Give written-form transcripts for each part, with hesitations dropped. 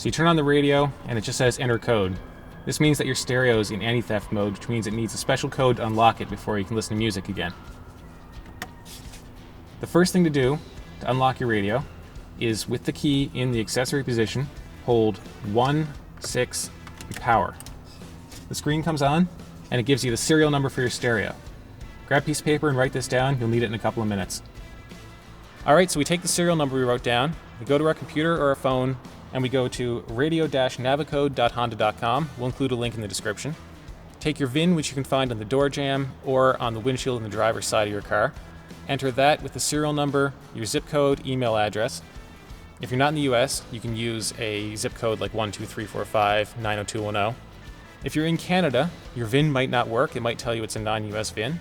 So you turn on the radio and it just says enter code. This means that your stereo is in anti-theft mode, which means it needs a special code to unlock it before you can listen to music again. The first thing to do to unlock your radio is, with the key in the accessory position, hold 1, 6, and power. The screen comes on and it gives you the serial number for your stereo. Grab a piece of paper and write this down. You'll need it in a couple of minutes. Alright, so we take the serial number we wrote down, we go to our computer or our phone, and we go to radio-navicode.honda.com. We'll include a link in the description. Take your VIN, which you can find on the door jamb or on the windshield in the driver's side of your car. Enter that with the serial number, your zip code, email address. If you're not in the US, you can use a zip code like 12345 90210. If you're in Canada, your VIN might not work. It might tell you it's a non-US VIN.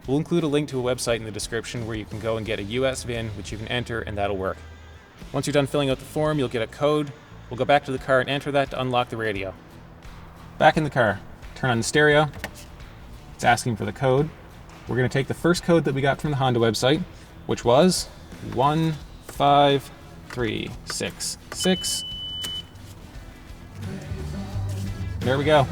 We'll include a link to a website in the description where you can go and get a US VIN, which you can enter, and that'll work. Once you're done filling out the form, you'll get a code. We'll go back to the car and enter that to unlock the radio. Back in the car, turn on the stereo. It's asking for the code. We're going to take the first code that we got from the Honda website, which was 15366. There we go.